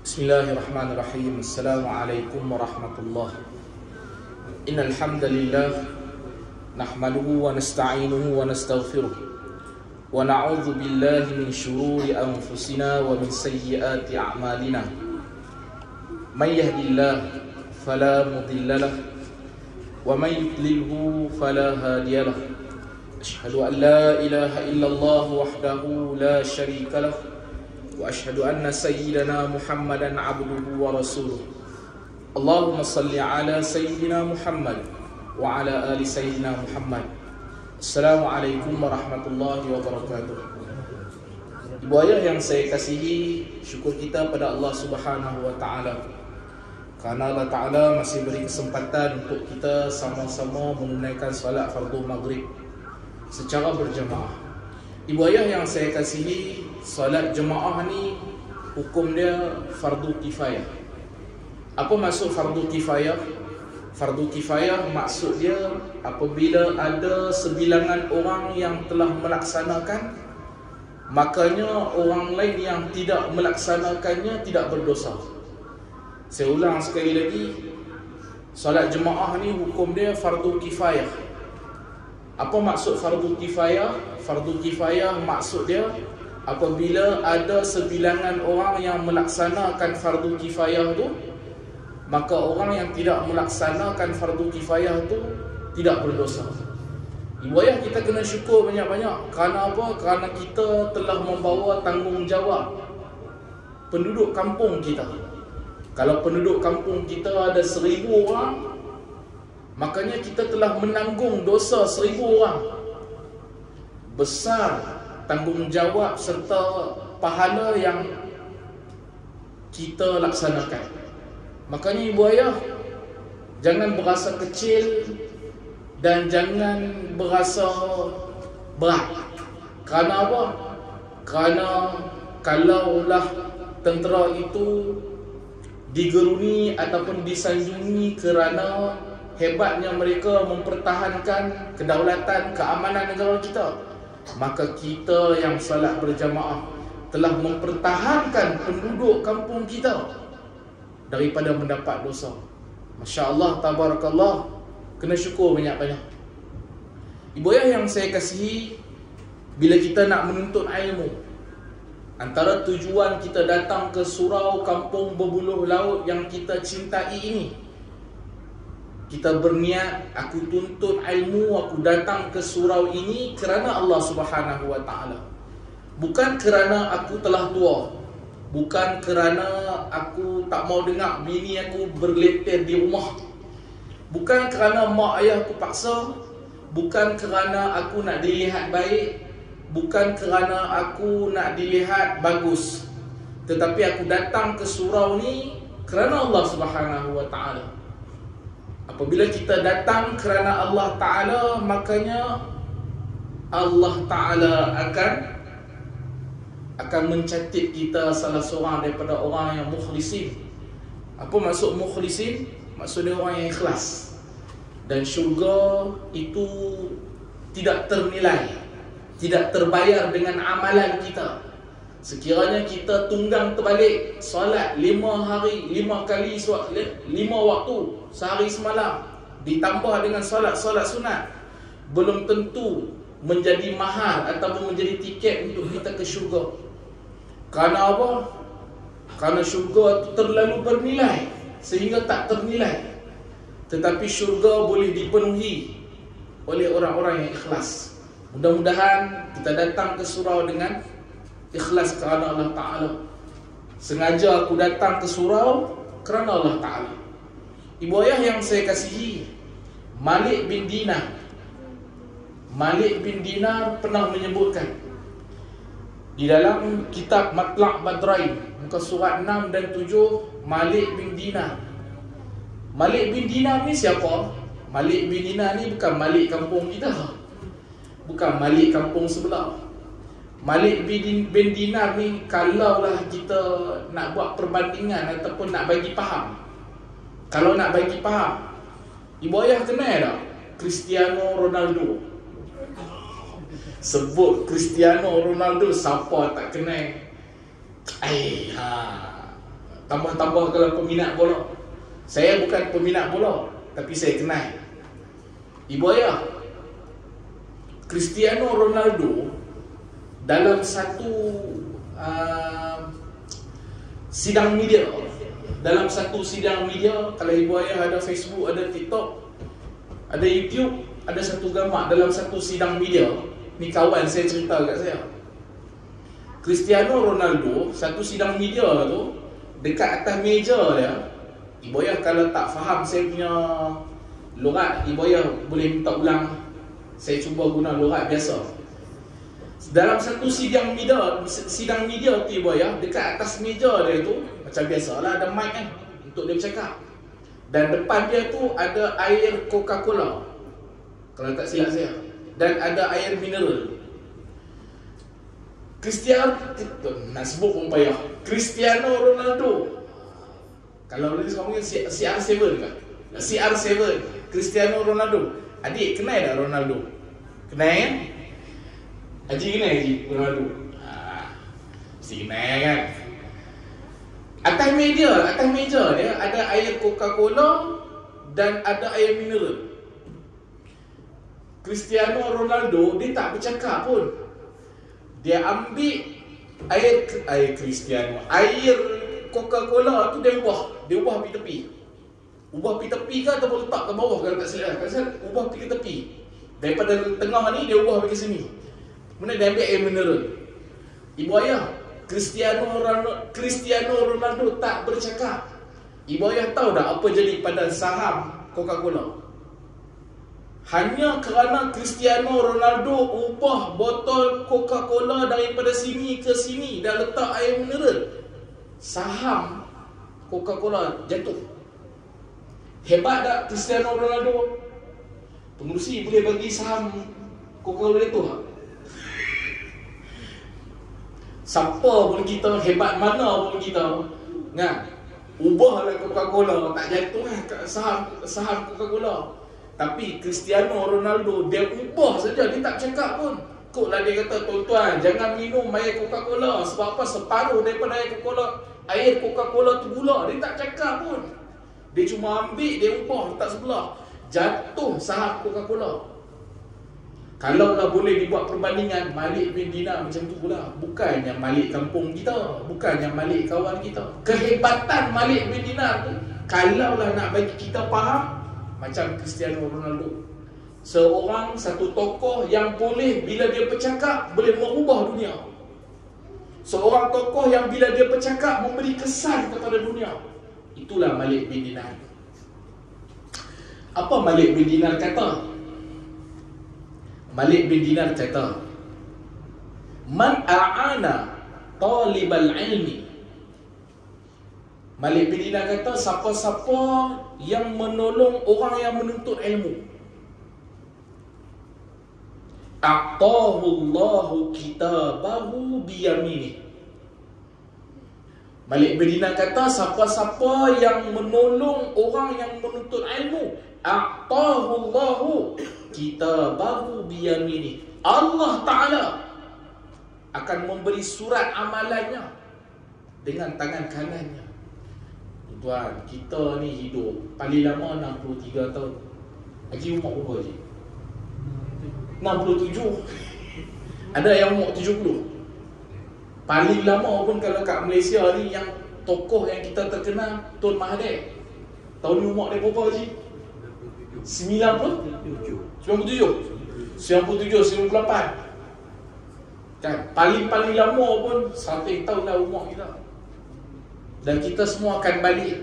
Bismillahirrahmanirrahim. Assalamualaikum warahmatullahi. Innal hamdalillah nahmaduhu wa nasta'inuhu wa nastaghfiruh wa na'udzu billahi min shururi anfusina wa min sayyiati a'malina. May yahdihillahu fala mudilla lahu wa may yudlilhu fala hadiya lahu. Asyhadu an la ilaha illallah wahdahu la syarika lahu wa asyhadu anna sayyidana Muhammadan abduhu wa rasuluh. Allahumma salli ala sayyidina Muhammad wa ala ali sayyidina Muhammad. Assalamualaikum warahmatullahi wabarakatuh. Ibu ayah yang saya kasihi, syukur kita pada Allah Subhanahu wa taala karena Allah taala masih beri kesempatan untuk kita sama-sama menunaikan solat fardu maghrib secara berjamaah. Ibu ayah yang saya kasihi, solat jemaah ni hukum dia fardu kifayah. Apa maksud fardu kifayah? Fardu kifayah maksud dia apabila ada sebilangan orang yang telah melaksanakan, makanya orang lain yang tidak melaksanakannya tidak berdosa. Saya ulang sekali lagi, solat jemaah ni hukum dia fardu kifayah. Apa maksud fardu kifayah? Fardu kifayah maksud dia apabila ada sebilangan orang yang melaksanakan fardu kifayah tu, maka orang yang tidak melaksanakan fardu kifayah tu tidak berdosa. Ibu ayah, kita kena syukur banyak-banyak. Kerana apa? Kerana kita telah membawa tanggungjawab penduduk kampung kita. Kalau penduduk kampung kita ada 1000 orang, makanya kita telah menanggung dosa 1000 orang. Besar tanggungjawab serta pahala yang kita laksanakan. Makanya ibu ayah, jangan berasa kecil dan jangan berasa berat. Kerana apa? Kerana kalaulah tentera itu digeruni ataupun disanjungi kerana hebatnya mereka mempertahankan kedaulatan, keamanan negara kita, maka kita yang salat berjamaah telah mempertahankan penduduk kampung kita daripada mendapat dosa. Masya Allah, tabarakallah. Kena syukur banyak-banyak. Ibu ayah yang saya kasihi, bila kita nak menuntut ilmu, antara tujuan kita datang ke surau kampung berbuluh laut yang kita cintai ini, kita berniat, aku tuntut ilmu, aku datang ke surau ini kerana Allah Subhanahu wa taala. Bukan kerana aku telah tua, bukan kerana aku tak mau dengar bini aku berleter di rumah, bukan kerana mak ayah aku paksa, bukan kerana aku nak dilihat baik, bukan kerana aku nak dilihat bagus, tetapi aku datang ke surau ni kerana Allah Subhanahu wa taala. Apabila kita datang kerana Allah Ta'ala, makanya Allah Ta'ala akan mencatat kita salah seorang daripada orang yang mukhlisin. Apa maksud mukhlisin? Maksudnya orang yang ikhlas. Dan syurga itu tidak ternilai, tidak terbayar dengan amalan kita. Sekiranya kita tunggang terbalik solat 5 hari, 5 kali solat, 5 waktu sehari semalam, ditambah dengan solat-solat sunat, belum tentu menjadi mahal ataupun menjadi tiket untuk kita ke syurga. Kerana apa? Kerana syurga itu terlalu bernilai sehingga tak ternilai. Tetapi syurga boleh dipenuhi oleh orang-orang yang ikhlas. Mudah-mudahan kita datang ke surau dengan ikhlas kerana Allah Ta'ala. Sengaja aku datang ke surau kerana Allah Ta'ala. Ibu ayah yang saya kasihi, Malik bin Dinar pernah menyebutkan di dalam kitab Matlaq Badrain, muka surat 6 dan 7, Malik bin Dinar. Malik bin Dinar ni siapa? Malik bin Dinar ni bukan Malik kampung kita, bukan Malik kampung sebelah. Malik bin Dinar ni, kalaulah kita nak buat perbandingan ataupun nak bagi faham, kalau nak bagi faham, Ibu ayah kenal tak Cristiano Ronaldo? Sebut Cristiano Ronaldo, siapa tak kenal? Tambah-tambah kalau peminat bola. Saya bukan peminat bola, tapi saya kenal. Ibu ayah, Cristiano Ronaldo dalam satu sidang media, kalau ibu ayah ada Facebook, ada TikTok, ada YouTube, ada satu gambar dalam satu sidang media. Ni kawan saya cerita kat saya, Cristiano Ronaldo satu sidang media tu, dekat atas meja dia, ibu ayah kalau tak faham saya punya logat, ibu ayah boleh minta ulang. Saya cuba guna logat biasa. Dalam satu sidang media tu, ibu ayah, dekat atas meja dia tu, macam biasalah ada mic kan untuk dia bercakap, dan depan dia tu ada air Coca-Cola kalau tak silap saya, dan ada air mineral. Nak sebut pun payah, Cristiano Ronaldo, kalau boleh sekarang mungkin CR7 kan, CR7 Cristiano Ronaldo. Adik kenal tak Ronaldo? Kenal kan? Haji kenal Haji Ronaldo? Mesti kenal kan? Atas meja dia ada air Coca-Cola dan ada air mineral. Cristiano Ronaldo dia tak bercakap pun. Dia ambil air Coca-Cola tu, dia ubah pergi tepi. Ubah pergi tepi ke ataupun letak ke bawah kalau tak silap. Kalau ubah pergi tepi. Daripada tengah ni dia ubah pergi sini. Kemudian dia ambil air mineral. Ibu ayah, Cristiano Ronaldo tak bercakap. Ibu ayah tahu tak apa jadi pada saham Coca-Cola? Hanya kerana Cristiano Ronaldo ubah botol Coca-Cola daripada sini ke sini dan letak air mineral, saham Coca-Cola jatuh. Hebat tak Cristiano Ronaldo? Pengurusi boleh bagi saham Coca-Cola jatuh tak? Siapa pun kita, hebat mana pun kita, kan? Ubahlah Coca-Cola, tak jatuh saham Coca-Cola. Tapi Cristiano Ronaldo, dia ubah saja, dia tak cakap pun. Koklah dia kata, tuan-tuan, jangan minum air Coca-Cola. Sebab apa? Separuh daripada air Coca-Cola tu gula. Dia tak cakap pun. Dia cuma ambil, dia ubah, letak sebelah. Jatuh saham Coca-Cola. Kalaulah boleh dibuat perbandingan, Malik bin Dinar macam tu pula. Bukannya Malik kampung kita, bukannya Malik kawan kita. Kehebatan Malik bin Dinar tu, kalaulah nak bagi kita faham, macam Cristiano Ronaldo. Satu tokoh yang boleh bila dia bercakap boleh merubah dunia. Seorang tokoh yang bila dia bercakap memberi kesan kepada dunia. Itulah Malik bin Dinar. Apa Malik bin Dinar kata? Malik bin Dinar kata, man a'ana talibal ilmi. Malik bin Dinar kata, siapa-siapa yang menolong orang yang menuntut ilmu, a'tahu Allahu kitabahu biyaminih. Malik bin Dinar kata, siapa-siapa yang menolong orang yang menuntut ilmu, a'tahu Allahu kitabahu biyaminih. Allah Ta'ala akan memberi surat amalannya dengan tangan kanannya. Tuan, kita ni hidup paling lama 63 tahun. Haji umur berapa Haji? 67. Ada yang umur 70. Paling lama pun kalau kat Malaysia ni, yang tokoh yang kita terkenal, Tun Mahathir. Tahun ni umur dia berapa Haji? 97, 98 kan? Paling lama pun 100 tahun dah umur kita. Dan kita semua akan balik.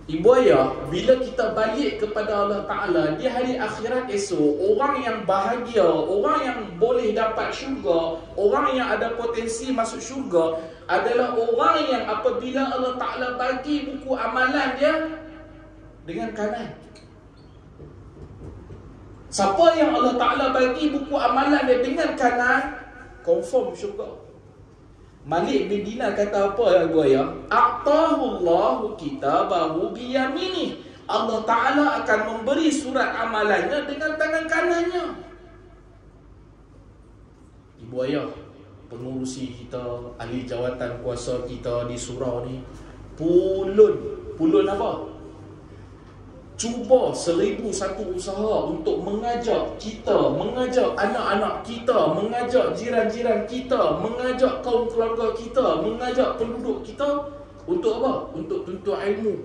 Ibu ayah, bila kita balik kepada Allah Ta'ala di hari akhirat esok, orang yang bahagia, orang yang boleh dapat syurga, orang yang ada potensi masuk syurga adalah orang yang apabila Allah Ta'ala bagi buku amalan dia dengan kanan. Siapa yang Allah Ta'ala bagi buku amalan dia dengan kanan, confirm syurga. Malik bin Dinar kata apa ya buaya? A'tahullahu kitabahu biyaminih. Allah Ta'ala akan memberi surat amalannya dengan tangan kanannya. Ibu ayah, pengurusi kita, ahli jawatan kuasa kita di surau ni, pulun apa? Cuba 1001 usaha untuk mengajak kita, mengajak anak-anak kita, mengajak jiran-jiran kita, mengajak kaum keluarga kita, mengajak penduduk kita untuk apa? Untuk tuntut ilmu.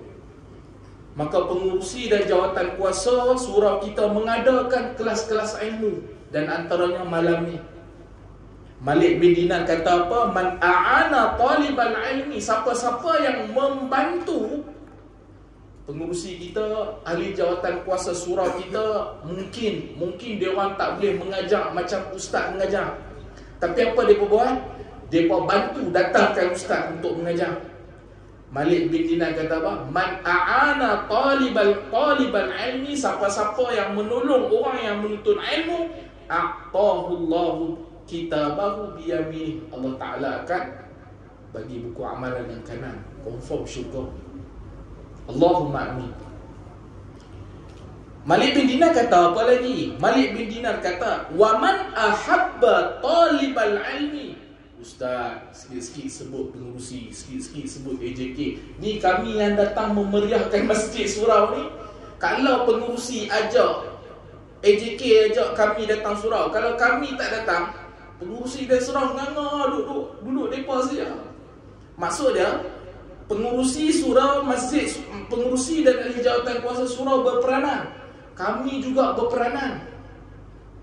Maka pengurusi dan jawatan kuasa surau kita mengadakan kelas-kelas ilmu, dan antaranya malam ni Malik bin Dinar kata apa? Man a'ana talibal ilmi, siapa-siapa yang membantu pengurusi kita, ahli jawatan kuasa surau kita, mungkin dia orang tak boleh mengajar macam ustaz mengajar, tapi apa dia buat? Dia bantu datangkan ustaz untuk mengajar. Malik bin Dinar kata apa? Man a'ana talibal ilmi, siapa-siapa yang menolong orang yang menuntut ilmu, a'tahullahu kitabahu biyaminih. Allah Ta'ala akan bagi buku amalan yang kanan, confirm syurga. Allahumma amin. Malik bin Dinar kata apa lagi? Malik bin Dinar kata, wa man ahabba talibal ilmi. Ustaz, sikit-sikit sebut pengurusi, sikit-sikit sebut AJK. Ni kami yang datang memeriahkan masjid surau ni. Kalau pengurusi ajak, AJK ajak kami datang surau, kalau kami tak datang, pengurusi dan surau nganga duduk depa saja. Maksud dia, pengurusi surau masjid, pengurusi dan ahli jawatan kuasa surau berperanan, kami juga berperanan.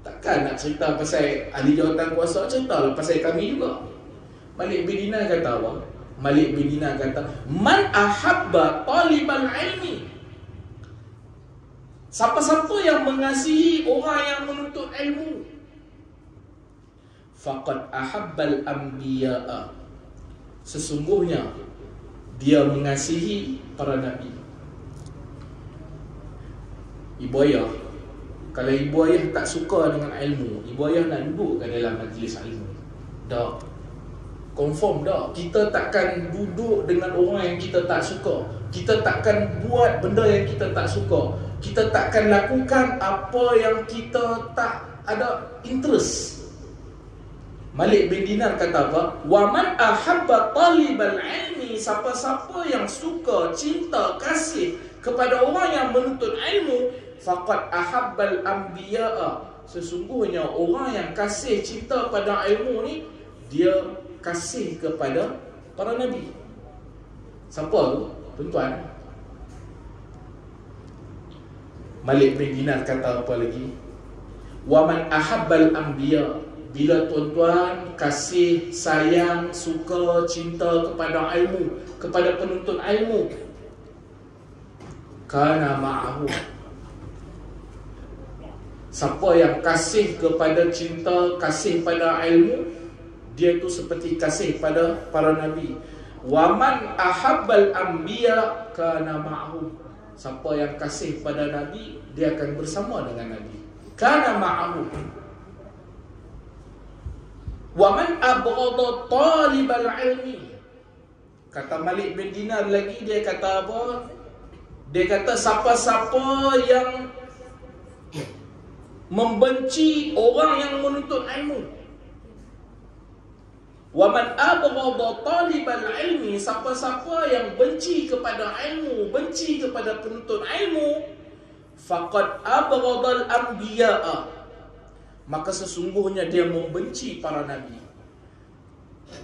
Takkan nak cerita pasal ahli jawatan kuasa, ceritalah pasal kami juga. Malik bin Dinar kata apa? Malik bin Dinar kata, man ahabba talibal ilmi, siapa-siapa yang mengasihi orang yang menuntut ilmu, faqad ahabbal anbiya'a, sesungguhnya dia mengasihi para nabi. Ibu ayah, kalau ibu ayah tak suka dengan ilmu, ibu ayah nak duduk ke dalam majlis ilmu? Dah, confirm dah. Kita takkan duduk dengan orang yang kita tak suka. Kita takkan buat benda yang kita tak suka. Kita takkan lakukan apa yang kita tak ada interest. Malik bin Dinar kata apa? Wa man ahabba talibal ilmi, siapa-siapa yang suka, cinta, kasih kepada orang yang menuntut ilmu, faqad ahabbal anbiya'a, sesungguhnya orang yang kasih cinta pada ilmu ni, dia kasih kepada para nabi. Siapa tu? Tuan-tuan, Malik bin Dinar kata apa lagi? Wa man ahabbal anbiya, bila tuan-tuan kasih, sayang, suka, cinta kepada ilmu, kepada penuntut ilmu, kana ma'ahu, siapa yang kasih kepada cinta, kasih pada ilmu, dia tu seperti kasih pada para nabi. Wa man ahabbal anbiya kana ma'ahu, siapa yang kasih pada nabi, dia akan bersama dengan nabi. Kana ma'ahu. Wa man abghada talibal ilmi, kata Malik bin Dinar lagi, dia kata apa? Dia kata siapa-siapa yang membenci orang yang menuntut ilmu. Wa man abghada talibal ilmi, siapa-siapa yang benci kepada ilmu, benci kepada penuntut ilmu, faqad abghadal anbiya'a, maka sesungguhnya dia membenci para nabi.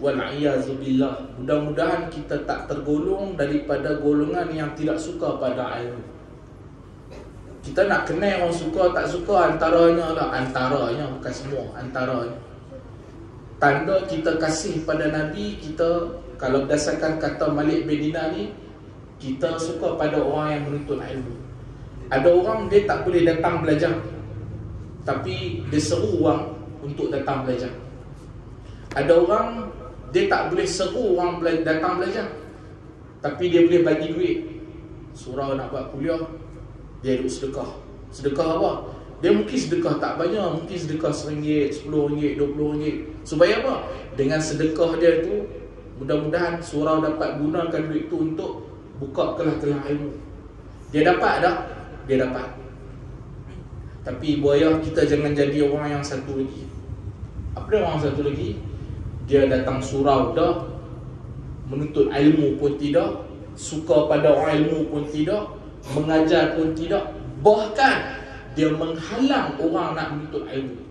Wal'iyazu billah. Mudah-mudahan kita tak tergolong daripada golongan yang tidak suka pada ilmu. Kita nak kenal orang suka tak suka, antaranya lah, antaranya, bukan semua, antaranya. Tanda kita kasih pada nabi kita, kalau berdasarkan kata Malik bin Dinar ni, kita suka pada orang yang menuntut ilmu. Ada orang dia tak boleh datang belajar, tapi dia seru orang untuk datang belajar. Ada orang dia tak boleh seru orang datang belajar, tapi dia boleh bagi duit. Surau nak buat kuliah, dia duduk sedekah. Sedekah apa? Dia mungkin sedekah tak banyak, mungkin sedekah RM1, RM10, RM20. Supaya apa? Dengan sedekah dia tu, mudah-mudahan surau dapat gunakan duit tu untuk buka kelas-kelas ilmu. Dia dapat tak? Dia dapat. Tapi ibu ayah, kita jangan jadi orang yang satu lagi. Apa dia orang satu lagi? Dia datang surau dah, menuntut ilmu pun tidak, suka pada orang ilmu pun tidak, mengajar pun tidak, bahkan dia menghalang orang nak menuntut ilmu.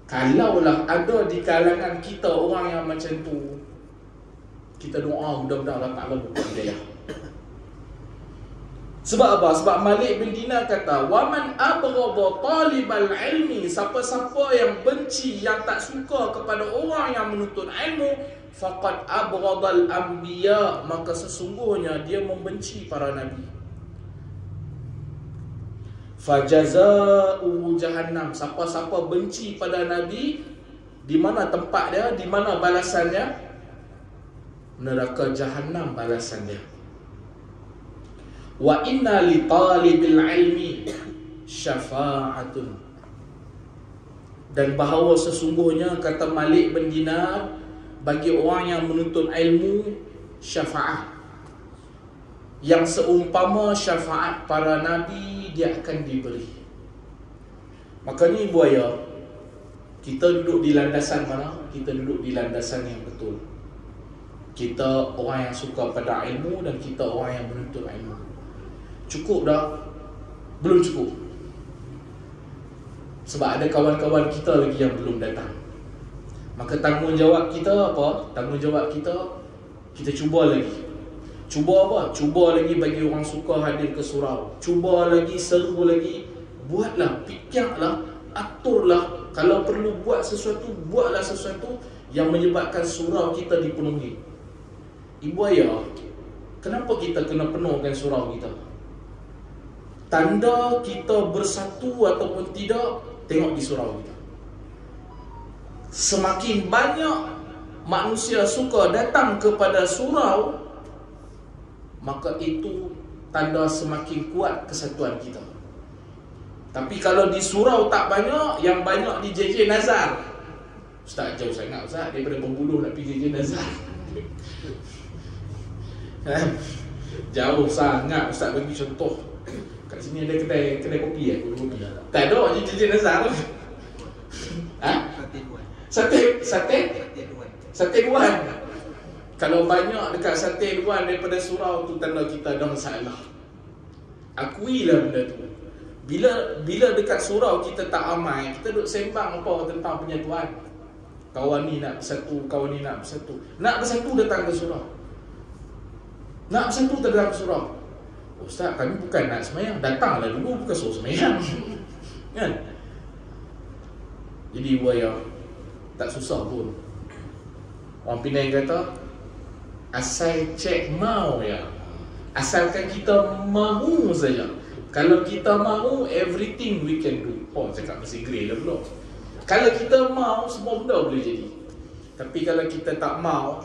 Kalaulah ada di kalangan kita orang yang macam tu, kita doa mudah-mudahan Allah Ta'ala buka hidayah. Sebab apa? Sebab Malik bin Dinar kata, "Waman abghadha talibal ilmi", siapa-siapa yang benci, yang tak suka kepada orang yang menuntut ilmu, faqad abghadal anbiya, maka sesungguhnya dia membenci para nabi. Fajaza'u jahannam, siapa-siapa benci pada nabi, di mana tempat dia, di mana balasannya? Neraka jahannam balasan dia. Wa inna li talibil ilmi syafa'atun, dan bahawa sesungguhnya, kata Malik bin Dinar, bagi orang yang menuntut ilmu syafa'ah, yang seumpama syafaat para nabi, dia akan diberi. Makanya ibu ayah, kita duduk di landasan mana? Kita duduk di landasan yang betul. Kita orang yang suka pada ilmu, dan kita orang yang menuntut ilmu. Cukup dah? Belum cukup. Sebab ada kawan-kawan kita lagi yang belum datang. Maka tanggungjawab kita apa? Tanggungjawab kita cuba lagi. Cuba apa? Cuba lagi bagi orang suka hadir ke surau. Cuba lagi, seru lagi. Buatlah, fikirlah, aturlah. Kalau perlu buat sesuatu, buatlah sesuatu yang menyebabkan surau kita dipenuhi. Ibu ayah, kenapa kita kena penuhkan surau kita? Tanda kita bersatu ataupun tidak, tengok di surau kita. Semakin banyak manusia suka datang kepada surau, maka itu tanda semakin kuat kesatuan kita. Tapi kalau di surau tak banyak, yang banyak di JJ Nazar. Ustaz, jauh sangat Ustaz, daripada Bengkulu nak pergi JJ Nazar. Jauh sangat Ustaz, bagi contoh. Kat sini ada kedai kopi kopi. Tak ada je JJ Nazar. Sate Duan. Kalau banyak dekat Sate Duan daripada surau, tu tanda kita ada masalah. Akuilah benda tu. Bila dekat surau kita tak amai, kita duduk sembang apa tentang penyatuan. Kawan ni nak bersatu, kawan ni nak bersatu. Nak bersatu datang ke surau. Nak bersatu datang ke surau. Ustaz, kami bukan nak semayang. Datanglah dulu, bukan suruh semayang. Kan? Jadi ibu ayah, tak susah pun. Orang Penang kata, asal cek mau ya. Asalkan kita mahu saja. Kalau kita mahu, everything we can do. Oh, cakap bahasa Inggeris lah pula. Kalau kita mahu, semua benda boleh jadi. Tapi kalau kita tak mahu,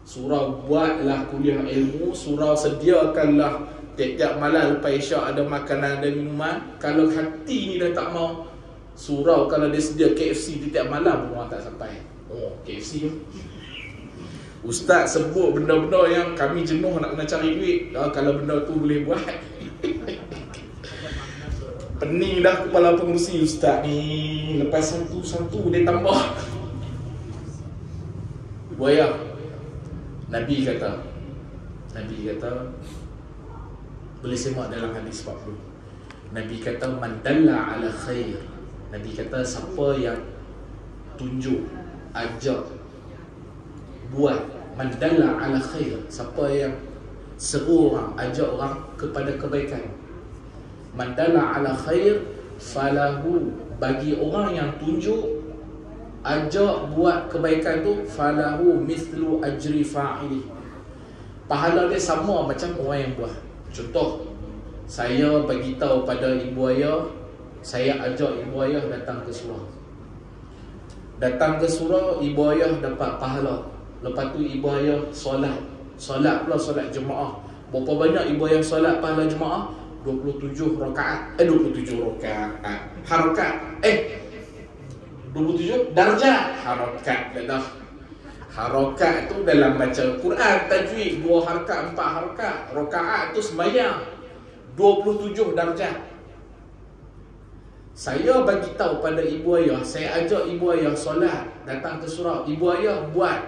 surau buatlah kuliah ilmu, surau sediakanlah tiap-tiap malam lepas isyak ada makanan dan minuman. Kalau hati ni dah tak mahu, surau kalau dia sedia KFC tiap malam pun orang tak sampai. Oh, KFC tu. Ustaz sebut benda-benda yang kami jenuh nak kena cari duit. Kalau benda tu boleh buat. Pening dah kepala pengurusi Ustaz ni. Lepas satu-satu dia tambah. Buaya. Nabi kata boleh semak dalam hadis 40. Nabi kata man dalla ala khair. Nabi kata siapa yang tunjuk, ajak, buat, man dalla ala khair, siapa yang seru orang, ajak orang kepada kebaikan. Man dalla ala khair falahu, bagi orang yang tunjuk, ajak buat kebaikan tu, falahu mithlu ajri fa'ili, pahala dia sama macam orang yang buat. Contoh, saya bagi tahu pada ibu ayah, saya ajak ibu ayah datang ke surau. Datang ke surau, ibu ayah dapat pahala. Lepas tu ibu ayah solat pula, solat jemaah. Berapa banyak ibu ayah solat pahala jemaah? 27 rakaat 27 rakaat harakat 27 darjah harakat dah. Harakat tu dalam baca Quran tajwid 2 harakat 4 harakat. Rakaat tu sembahyang 27 darjah. Saya bagi tahu pada ibu ayah, saya ajak ibu ayah solat, datang ke surau, ibu ayah buat,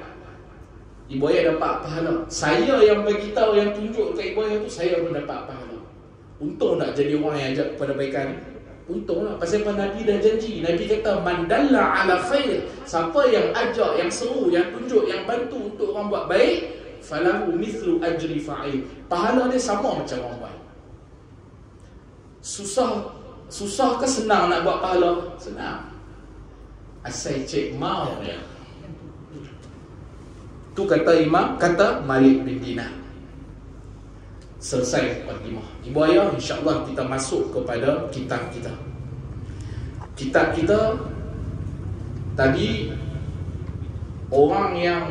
ibu ayah dapat pahala. Saya yang bagi tahu, yang tunjuk kat ibu ayah tu, saya pun dapat pahala. Untung tak jadi orang yang ajak kepada kebaikan. Untunglah, pasal Nabi dah janji. Nabi kata man dalla ala khair, siapa yang ajak, yang seru, yang tunjuk, yang bantu untuk orang buat baik, falahu mithlu ajri fa'il, pahala dia sama macam orang baik. Susah ke senang nak buat pahala? Senang, asal cek mau ya. Tu kata Imam, kata Malik bin Dinar. Selesai mukadimah. Ibu ayah, insya-Allah kita masuk kepada kitab kita. Kitab kita tadi, orang yang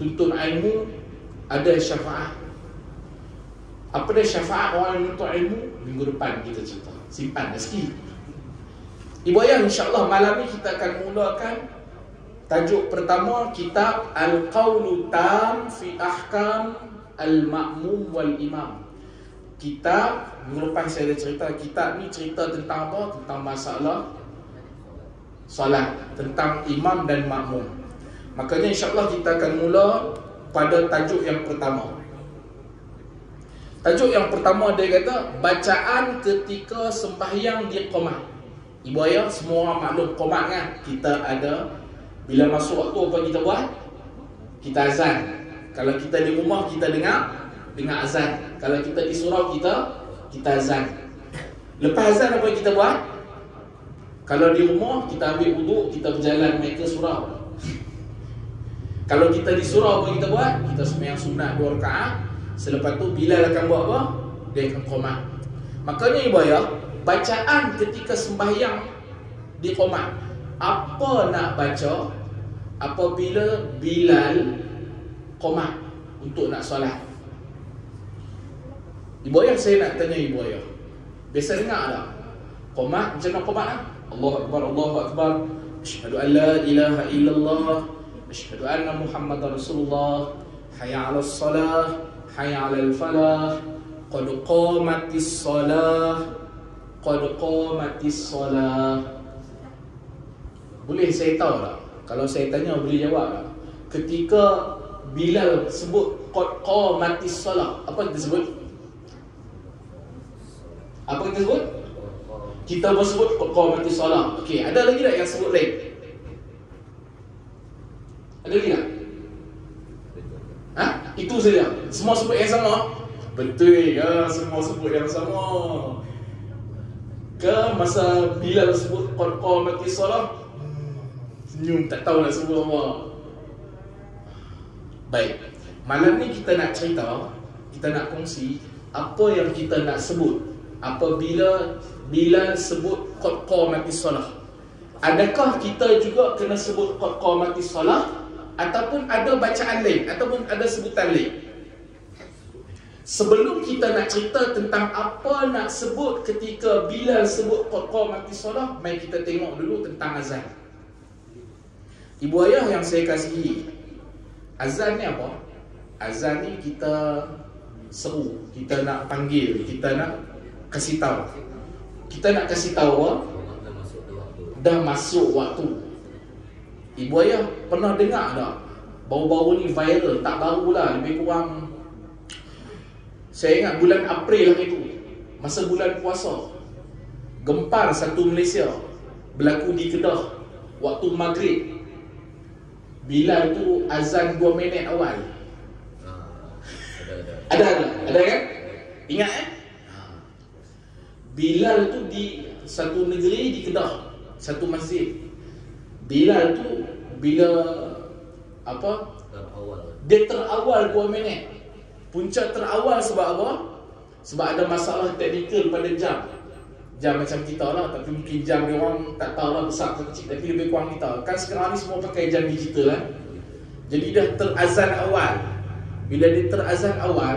tuntut ilmu ada syafaat. Apa dia syafaat orang yang tuntut ilmu? Minggu depan kita cerita. Simpan rezeki. Ibu ayah, insya-Allah malam ni kita akan mulakan tajuk pertama, kitab Al-Qawlu Tam fi Ahkam Al-Ma'mum wal Imam. Kitab, minggu lepas saya ada cerita, kitab ni cerita tentang apa? Tentang masalah solat, tentang imam dan makmum. Makanya insya-Allah kita akan mula pada tajuk yang pertama. Tajuk yang pertama dia kata bacaan ketika sembahyang di qomat. Ibu ayah, semua orang maklum qomat kan? Kita ada, bila masuk waktu apa kita buat? Kita azan. Kalau kita di rumah kita dengar azan. Kalau kita di surau kita azan. Lepas azan apa kita buat? Kalau di rumah kita ambil wuduk, kita berjalan mai ke surau. Kalau kita di surau apa kita buat? Kita sembahyang sunat 2 rakaat. Selepas tu Bilal akan buat apa? Dia akan qomat. Makanya ibu ayah, bacaan ketika sembahyang di qomat, apa nak baca apabila Bilal qomat untuk nak solat? Ibu ayah, saya nak tanya ibu ayah, biasa dengar tak qomat? Macam mana qomat lah? Allahu Akbar, Allahu Akbar, asyhadu an la ilaha illallah, asyhadu anna Muhammadar Rasulullah, hayya 'alas salah, hayya 'alal falah, qad qamatis salah, qad qamatis salah. Boleh saya tahu tak? Kalau saya tanya boleh jawab tak? Ketika Bilal sebut qad qamatis salah, apa kita sebut? Apa kita sebut? Kita bersebut qad qamatis salah. Okey, ada lagi tak yang sebut lain? Ada lagi tak? Itu saja. Semua sebut yang sama. Betul ya, semua sebut yang sama. Ke masa Bilal sebut qad qamatis salah, senyum, tak tahu nak sebut apa. Baik, malam ni kita nak cerita, kita nak kongsi apa yang kita nak sebut apabila Bilal sebut qad qamatis salah. Adakah kita juga kena sebut qad qamatis salah, ataupun ada bacaan lain, ataupun ada sebutan lain? Sebelum kita nak cerita tentang apa nak sebut ketika Bilal sebut qad qamatis salah, mari kita tengok dulu tentang azan. Ibu ayah yang saya kasihi, azan ni apa? Azan ni kita seru, kita nak panggil, kita nak kasih tahu. Kita nak kasih tahu apa? Dah masuk waktu. Ibu ayah pernah dengar tak? Baru-baru ni viral, tak barulah, lebih kurang, saya ingat bulan April lah itu, masa bulan puasa, gempar satu Malaysia berlaku di Kedah waktu maghrib. Bilal tu azan 2 minit awal. Ada kan? Ingat Bilal tu di satu negeri di Kedah, satu masjid. Bilal tu bila apa? Dia terawal 2 minit. Punca terawal sebab apa? Sebab ada masalah teknikal pada jam. Jam macam kita lah, tapi mungkin jam dia orang tak tahu lah besar atau kecil, tapi lebih kurang kita. Kan sekarang ni semua pakai jam digital kan. Jadi dah terazan awal. Bila dia terazan awal,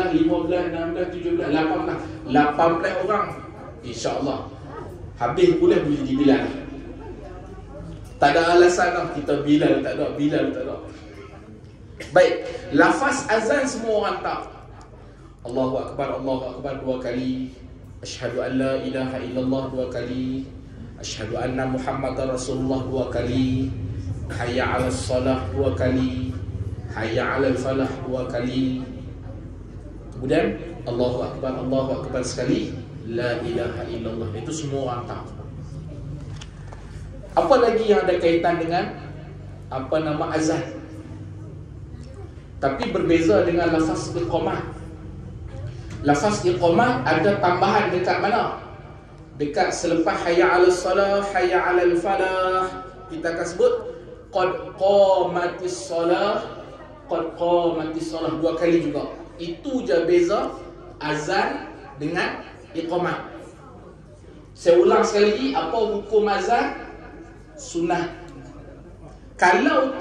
14, 15, 16, 17, 18 orang, insya-Allah habis boleh jadi Bilal. Tak ada alasan lah kita Bilal tak ada. Baik, lafaz azan semua orang tak. Allahu Akbar 2 kali. Asyhadu an la ilaha illallah 2 kali. Asyhadu anna Muhammadar Rasulullah 2 kali. Hayya 'alas salah 2 kali. Hayya 'alal falah 2 kali. Kemudian Allahu Akbar sekali. La ilaha illallah. Itu semua orang tahu. Apa lagi yang ada kaitan dengan azan? Tapi berbeza dengan lafaz iqamah. Lafaz iqamah ada tambahan dekat mana? Dekat selepas hayya 'alas salah, hayya 'alal falah, kita akan sebut qad qamatis salah, 2 kali juga. Itu je beza azan dengan iqamah. Saya ulang sekali lagi, apa hukum azan? Sunnah. Kalau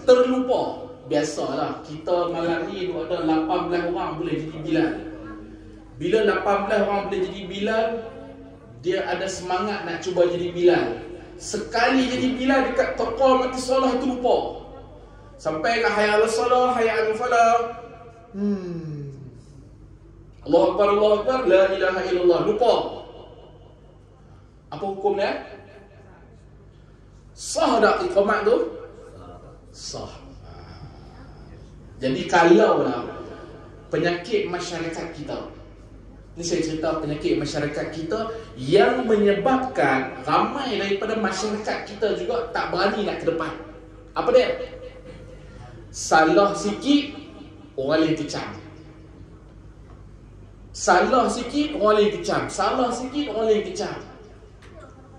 terlupa, biasalah kita malam ni ada 18 orang boleh jadi Bilal. Bila 18 orang boleh jadi Bilal, dia ada semangat nak cuba jadi Bilal. Sekali jadi Bilal dekat qamatis solah tu lupa. Sampai ke hayya 'alas solah, hayya 'alal falah. Allahu Akbar, la ilaha illallah. Lupa. Apa hukumnya? Sah tak iqamat tu? Sah. Jadi kalau lah penyakit masyarakat kita, ini saya cerita penyakit masyarakat kita yang menyebabkan ramai daripada masyarakat kita juga tak berani nak ke depan. Apa dia? Salah sikit orang lain kecam. Salah sikit orang lain kecam. Salah sikit orang lain kecam.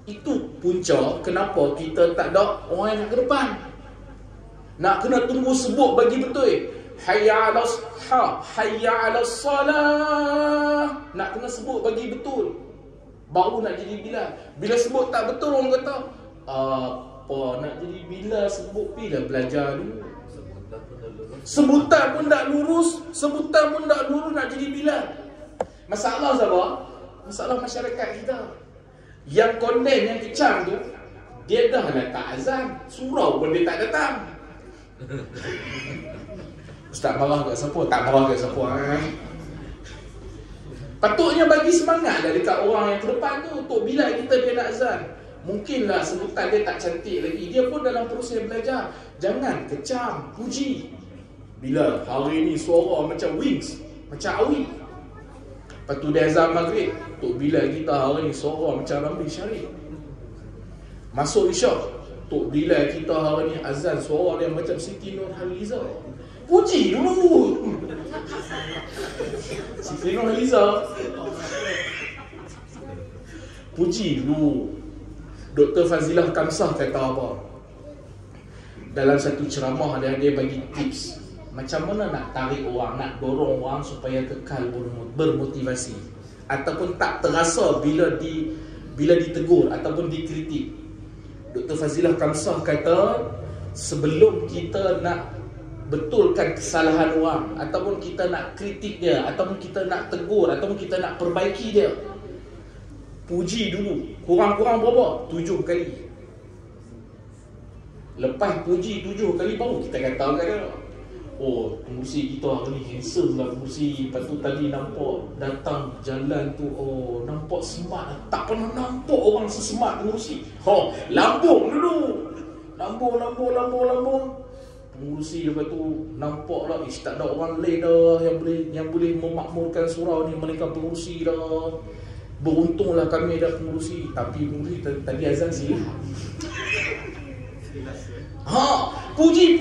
Itu punca kenapa kita tak ada orang yang nak ke depan. Nak kena tunggu sebut bagi betul. Hayya 'alas hayya 'alas salah. Nak kena sebut bagi betul. Baru nak jadi Bilal. Bila sebut tak betul orang kata, apa nak jadi Bilal, sebut bila belajar dulu. Sebutan pun tak lurus, sebutan pun tak lurus nak jadi Bilal. Masalah apa? Masalah masyarakat kita. Yang konden, yang kecam tu, dia dah letak azan, surau pun dia tak datang. Ustaz marah kat siapa? Tak marah kat siapa. Patutnya bagi semangat lah dekat orang yang ke depan tu. Untuk bila kita dia nak azan, mungkinlah sebutan dia tak cantik lagi, dia pun dalam proses belajar. Jangan kecam, puji. Bila hari ni suara macam wings, macam awi. Lepas tu dia azan maghrib, Tok Bilal kita hari ni suara macam Ramli Syarif. Masuk isyak, Tok Bilal kita hari ni azan suara dia macam Siti Nurhaliza. Puji dulu. Siti Nurhaliza, puji dulu. Dr. Fazilah Kamsah kata apa? Dalam satu ceramah dia bagi tips macam mana nak tarik orang, nak dorong orang supaya kekal bermotivasi ataupun tak terasa bila ditegur ataupun dikritik. Dr. Fazilah Kamsah kata, sebelum kita nak betulkan kesalahan orang ataupun kita nak kritik dia ataupun kita nak tegur ataupun kita nak perbaiki dia, puji dulu. Kurang-kurang berapa? 7 kali. Lepas puji 7 kali baru kita kata kat dia, oh, pengurusi kita hari ni handsome lah pengurusi. Lepas tu tadi nampak datang jalan tu, oh nampak smart. Tak pernah nampak orang sesmart pengurusi. Lambung dulu. Lambung. Pengurusi lepas tu nampak lah, tak ada orang lain dah yang boleh memakmurkan surau ni melainkan pengurusi dah. Beruntunglah kami ada pengurusi. Tapi pengurusi tadi azan silap. Puji.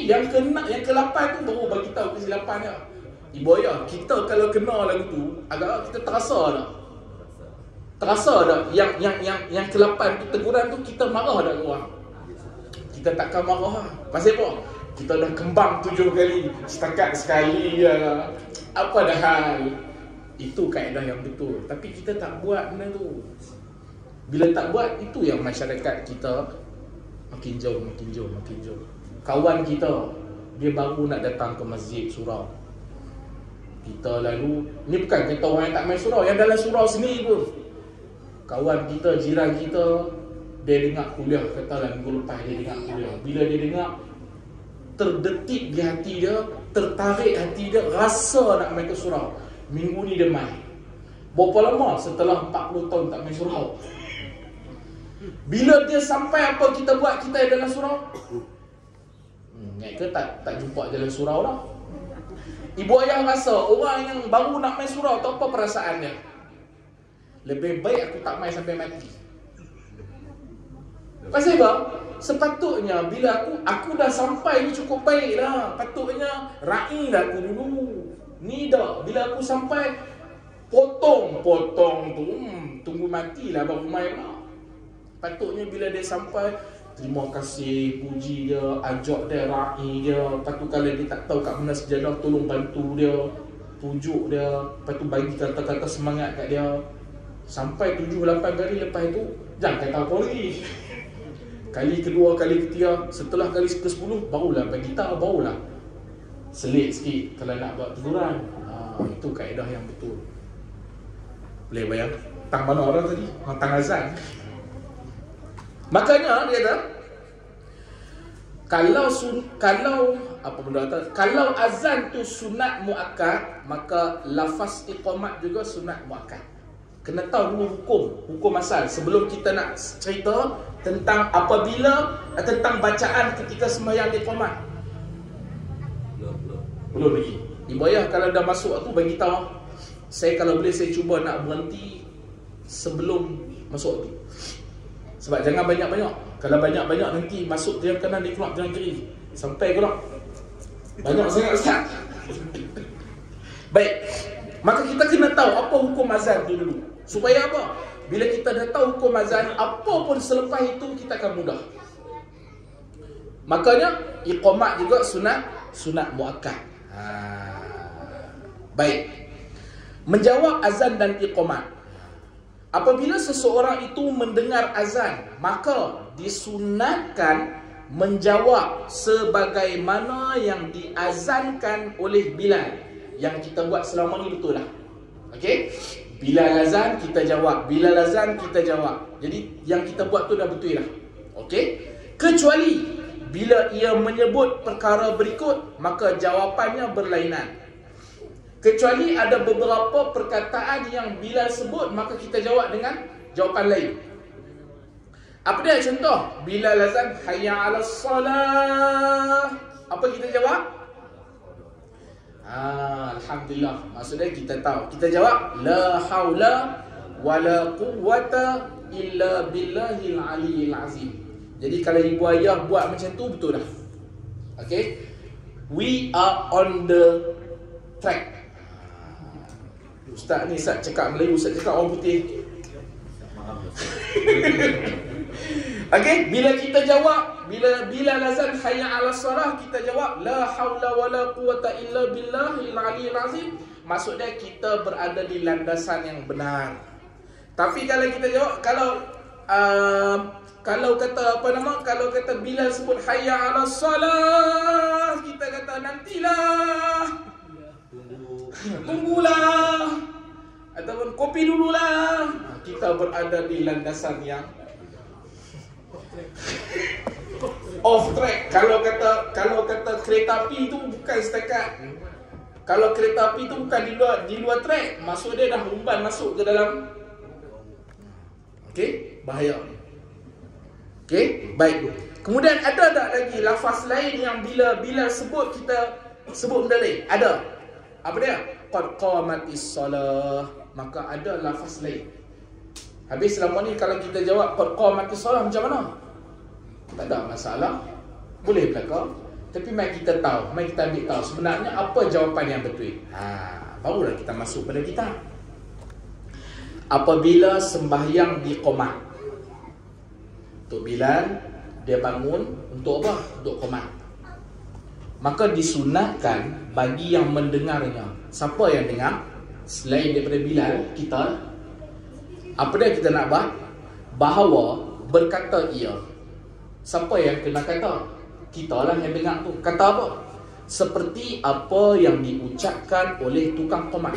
Yang ke-8 tu baru bagi tahu kesilapan dia. Ibu ayah, kita kalau kena lagu tu, agak kita terasa tak? Terasa tak? Yang ke-8 tu, teguran tu, kita marah tak orang? Kita takkan marah lah. Pasal apa? Kita dah kembang 7 kali, setakat sekali je lah. Apa dah hal? Itu kaedah yang betul. Tapi kita tak buat benda tu. Bila tak buat, itu yang masyarakat kita makin jauh. Kawan kita, dia baru nak datang ke masjid surau. Kita lalu, ni bukan kita orang yang tak main surau, yang dalam surau sini pun. Kawan kita, jiran kita, dia dengar kuliah, katalah minggu lepas dia dengar kuliah. Bila dia dengar, terdetik di hati dia, tertarik hati dia, rasa nak main ke surau. Minggu ni dia main. Berapa lama setelah 40 tahun tak main surau? Bila dia sampai, apa kita buat kita dalam surau? Ke tak jumpa dalam surau dah. Ibu ayah rasa orang yang baru nak main surau tu apa perasaan dia? Lebih baik aku tak main sampai mati. Pasal apa? Sepatutnya bila aku dah sampai ni cukup baik dah. Patutnya raih dah aku dulu. Ni dah bila aku sampai potong tu, tunggu matilah baru main lah. Patutnya bila dia sampai, terima kasih, puji dia, ajak dia, raih dia. Lepas tu kalau dia tak tahu kat mana sejadah, tolong bantu dia, pujuk dia. Lepas tu bagi kata-kata semangat kat dia. Sampai 7-8 kali lepas tu, jangan kata apa lagi. Kali kedua, kali ketiga, setelah kali ke-10, barulah bagi tahu, barulah selit sikit kalau nak buat teguran. Itu kaedah yang betul. Boleh bayang? Tang mana orang tadi? Tang azan. Makanya dia kata, Kalau apa benda kata? Kalau azan tu sunat muakkad, maka lafaz iqamat juga sunat muakkad. Kena tahu dulu hukum asal sebelum kita nak cerita tentang apabila tentang bacaan ketika sembahyang iqamat. Belum lagi. Ibu ayah kalau dah masuk tu bagi tahu. Saya kalau boleh saya cuba nak berhenti sebelum masuk tu. Sebab jangan banyak-banyak. Kalau banyak-banyak nanti masuk jalan kanan dia keluar jalan kiri. Sampai ke tak? Banyak sangat Ustaz. Baik. Maka kita kena tahu apa hukum azan tu dulu. Supaya apa? Bila kita dah tahu hukum azan, apa pun selepas itu kita akan mudah. Makanya iqamat juga sunat muakkad. Baik. Menjawab azan dan iqamat. Apabila seseorang itu mendengar azan, maka disunatkan menjawab sebagaimana yang diazankan oleh Bilal. Yang kita buat selama ni betul lah. Okey? Bilal azan kita jawab, Bilal azan kita jawab. Jadi yang kita buat tu dah betul lah. Okey? Kecuali bila ia menyebut perkara berikut, maka jawapannya berlainan. Kecuali ada beberapa perkataan yang Bilal sebut, maka kita jawab dengan jawapan lain. Apa dia contoh? Bilal azan, hayya 'alas salah. Apa kita jawab? Alhamdulillah. Maksudnya kita tahu. Kita jawab la haula wala quwwata illa billahil aliyyil azim. Jadi kalau ibu ayah buat macam tu betul dah. Okay? We are on the track. Ustaz ni Ustaz cakap Melayu, Ustaz cakap orang putih. Okey, bila kita jawab, bila azan hayya 'alas salah, kita jawab la haula wala quwwata illa billahil aliyyil azim. Maksudnya kita berada di landasan yang benar. Tapi kalau kita jawab, kalau kata kalau kata Bilal sebut hayya 'alas salah, kita kata nantilah. Tunggulah. Ataupun kopi dululah. Kita berada di landasan yang off track. Kalau kata kereta api itu bukan setakat. Kalau kereta api itu bukan di luar track, maksud dia dah umban masuk ke dalam. Okey, bahaya. Okey, baik. Kemudian ada tak lagi lafaz lain yang bila sebut kita sebut benda lain? Ada. Apa dia? Qad qamatis salah. Maka ada lafaz lain. Habis selama ni kalau kita jawab qad qamatis salah macam mana? Tak ada masalah. Boleh belaka. Tapi mari kita tahu, mari kita ambil tahu sebenarnya apa jawapan yang betul. Barulah kita masuk pada kita. Apabila sembahyang diqamat, Tok Bilal dia bangun untuk apa? Untuk qamat. Maka disunatkan bagi yang mendengarnya. Siapa yang dengar? Selain daripada Bilal, kita. Apa dia kita nak buat? Bahawa berkata ia. Siapa yang kena kata? Kita lah yang dengar tu. Kata apa? Seperti apa yang diucapkan oleh tukang qamat.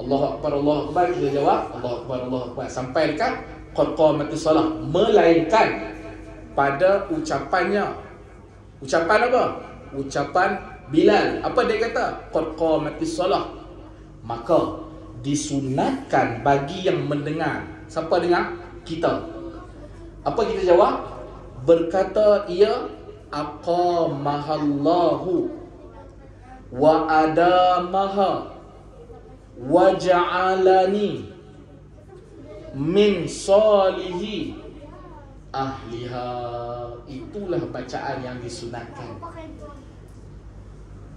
Allahu Akbar, Allahu Akbar. Kita jawab Allahu Akbar, Allahu Akbar. Sampai dekat qad qamatis salah. Melainkan pada ucapannya. Ucapan apa? Ucapan Bilal. Apa dia kata? Qad qamatis salah. Maka disunatkan bagi yang mendengar. Siapa dengar? Kita. Apa kita jawab? Berkata ia aqamahallahu wa adamaha wa ja'alani min salihi ahliha. Itulah bacaan yang disunatkan.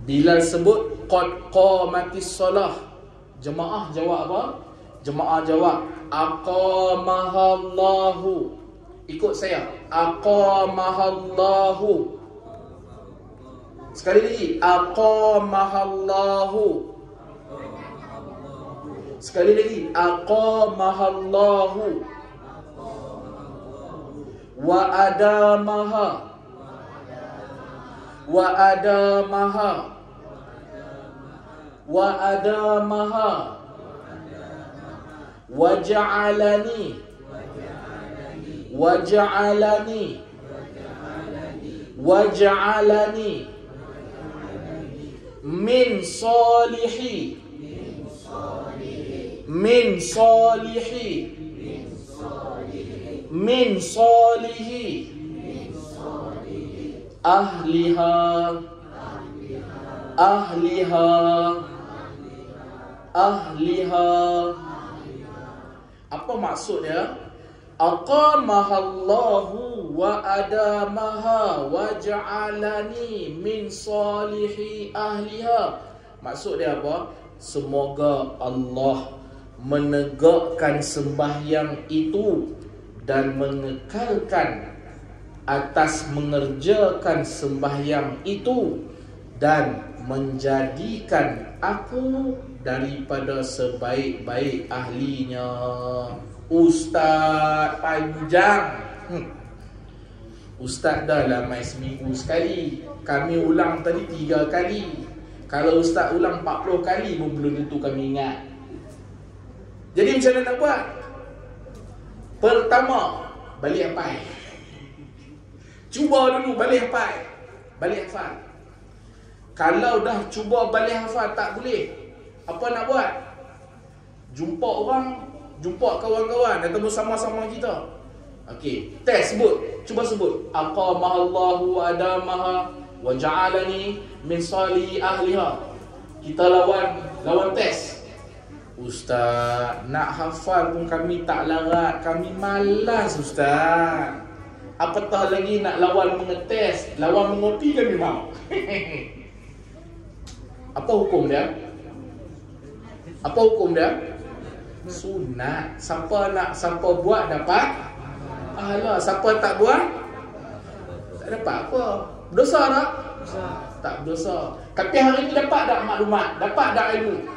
Bilal sebut qad qamatis salah. Jemaah jawab apa? Jemaah jawab aqamahallahu. Ikut saya. Aqamahallahu. Sekali lagi. Aqamahallahu. Sekali lagi. Aqamahallahu. Wa adamaha. Wa adamaha. Wa adamaha. Wa ja'alani. Wa ja'alani waj'alani min salihi ahliha. Apa maksud dia? Aqamahallahu wa adamaha wa ja'alani min salihi ahliha. Maksud dia apa? Semoga Allah menegakkan sembahyang itu dan mengekalkan atas mengerjakan sembahyang itu dan menjadikan aku daripada sebaik-baik ahlinya. Ustaz panjang. Ustaz dah lah main seminggu sekali. Kami ulang tadi 3 kali. Kalau Ustaz ulang 40 kali pun belum tentu kami ingat. Jadi macam mana nak buat? Pertama, balik hafal. Cuba dulu balik hafal. Balik hafal. Kalau dah cuba balik hafal tak boleh, apa nak buat? Jumpa orang, jumpa kawan-kawan atau bersama-sama kita. Okey, test sebut. Cuba sebut. Aqamahallahu wa adamaha wa ja'alani min salihi ahliha. Kita lawan test. Ustaz, nak hafal pun kami tak larat. Kami malas Ustaz. Apatah lagi nak lawan mengetes, lawan mengopi kami mau. Apa hukum dia? Sunat. Siapa buat dapat pahala. Siapa tak buat tak dapat apa. Berdosa tak? Tak berdosa. Tapi hari ni dapat tak maklumat? Dapat tak ilmu?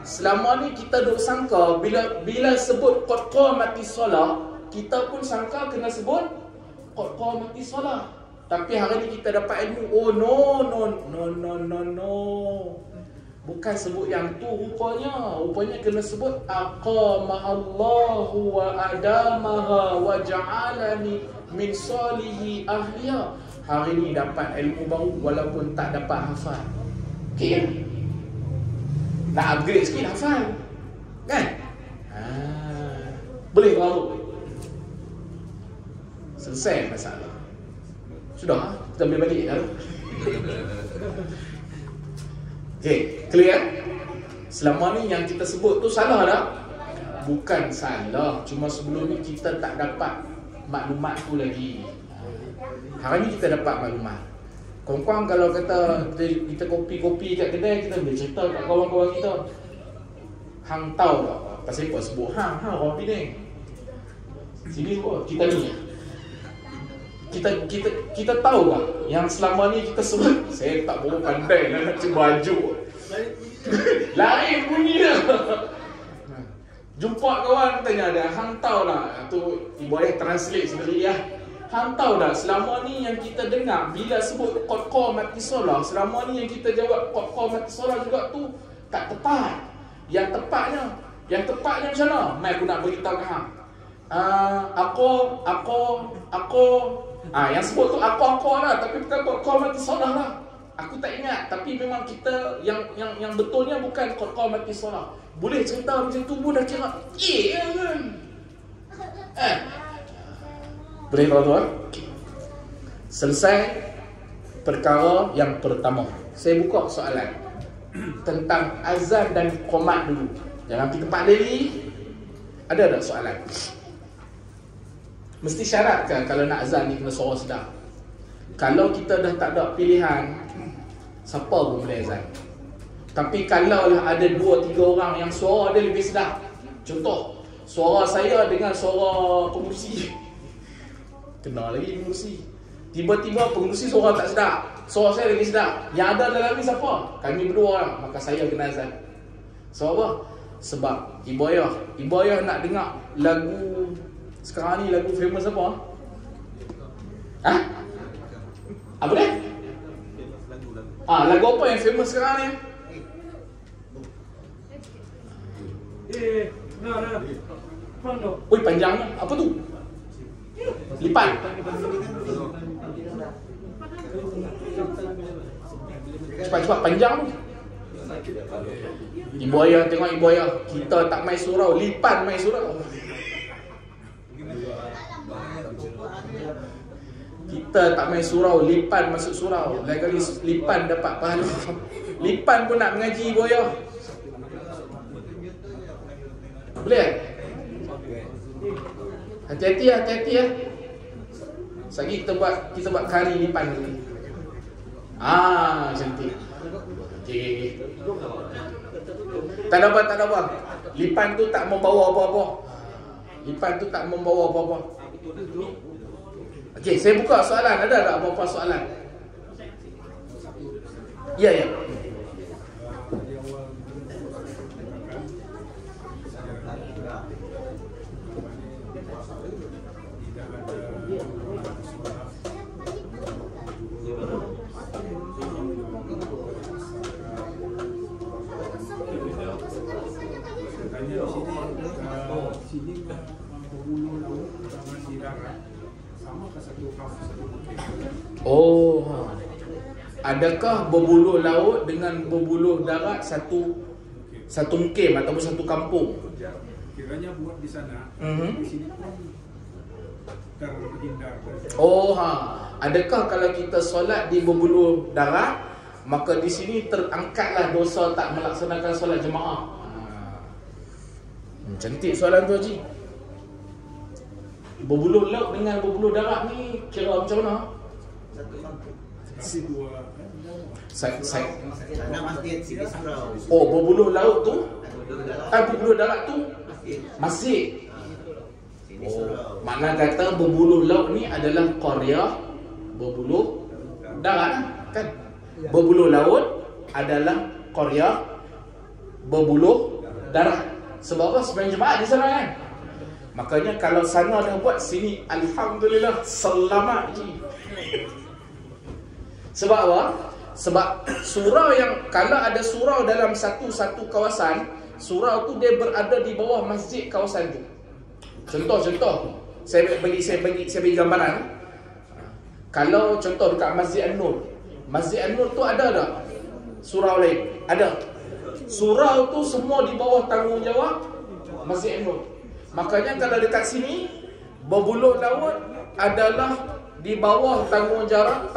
Selama ni kita duk sangka bila sebut qad qamatis solah, kita pun sangka kena sebut qad qamatis solah. Tapi hari ni kita dapat ilmu. Oh no. Bukan sebut yang tu rupanya. Rupanya kena sebut aqamahallahu wa adamaha wa ja'alani min salihi ahliya. Hari ni dapat ilmu baru walaupun tak dapat hafal. Okey. Nak upgrade sikit hafal. Kan? Boleh baru. Selesai masalah. Sudah, kita boleh balik dah. Okey, clear? Selama ni yang kita sebut tu salah tak? Bukan salah, cuma sebelum ni kita tak dapat maklumat tu lagi. Hari ni kita dapat maklumat. Kurang-kurang kalau kata kita kopi-kopi kat kedai, kita boleh cerita kat kawan-kawan kita. Hang tahu tak pasal apa sebut hang kopi ni? Sini sebut, kita ni. Kita tahu tak yang selama ni kita sebut, saya tak berapa pandai nak cuba baju. Lain bunyi dia. Jumpa kawan tanya dia, hang tahu tak? Tu ibu ayah translate sendiri ya. Hang tahu tak selama ni yang kita dengar bila sebut qad qamatis solah, selama ni yang kita jawab qad qamatis solah juga tu tak tepat. Yang tepatnya macam mana? Mai aku nak beritahu ke hang. Aku yang sebut tu aku lah, tapi bukan qad qamatis solah lah. Aku tak ingat, tapi memang kita yang betulnya bukan qad qamatis solah. Boleh cerita macam tu pun dah kira kan? Boleh tuan-tuan? Selesai perkara yang pertama. Saya buka soalan tentang azan dan qomat dulu. Jangan pergi tempat lagi. Ada tak soalan? Mesti syarat kan kalau nak azan ni kena suara sedap. Kalau kita dah tak ada pilihan, siapa pun boleh azan. Tapi kalau lah ada 2-3 orang yang suara dia lebih sedap. Contoh, suara saya dengan suara pengurusi, kena lagi pengurusi. Tiba-tiba pengurusi suara tak sedap, suara saya lagi sedap. Yang ada dalam ni siapa? Kami berdua orang. Maka saya kena azan. Sebab apa? Sebab Ibu ayah nak dengar lagu sekarang ni, lagu famous apa? Apa dia? Lagu apa yang famous sekarang ni? Oi, panjangnya. Apa tu? Lipat. Cepat-cepat panjang tu. Ibu ayah tengok ibu ayah. Kita tak main surau, lipan main surau. Kita tak main surau, lipan masuk surau. Lain kali lipan dapat pahala. Lipan pun nak mengaji ibu ayah. Boleh? Hati-hati ya, hati-hati ya. Sekali kita buat kari lipan lagi. Cantik. Okey. Tak ada apa. Lipan tu tak membawa apa-apa. Lipan tu tak membawa apa-apa. Okey, saya buka soalan. Ada tak apa-apa soalan? Ya. Sini berbulu laut dengan di darat sama ke satu kampus satu bukit. Adakah berbuluh laut dengan berbuluh darat satu mukim ataupun satu kampung? Kiranya buat di sana, di sini pun terhindar. Adakah kalau kita solat di berbuluh darat, maka di sini terangkatlah dosa tak melaksanakan solat jemaah? Cantik soalan tu, Haji. Berbuluh laut dengan berbuluh darat ni kira macam mana? Satu kampung. Sana masjid sini surau. Berbuluh laut tu? Berbuluh darat tu? Masjid. Sini surau. Makna kata berbuluh laut ni adalah qaryah berbuluh darat kan? Berbuluh laut adalah qaryah berbuluh darat. Sebab apa? Sembahyang jemaah di sana kan? Makanya kalau sana dah buat, sini alhamdulillah selamat je. Sebab apa? Sebab surau yang, kalau ada surau dalam satu kawasan, surau tu dia berada di bawah masjid kawasan tu. Contoh saya bagi gambaran. Kalau contoh dekat Masjid An-Nur, Masjid An-Nur tu ada tak surau lain? Ada. Surau tu semua di bawah tanggungjawab Masjid An-Nur. Makanya kalau dekat sini berbuluh laut adalah di bawah tanggungjawab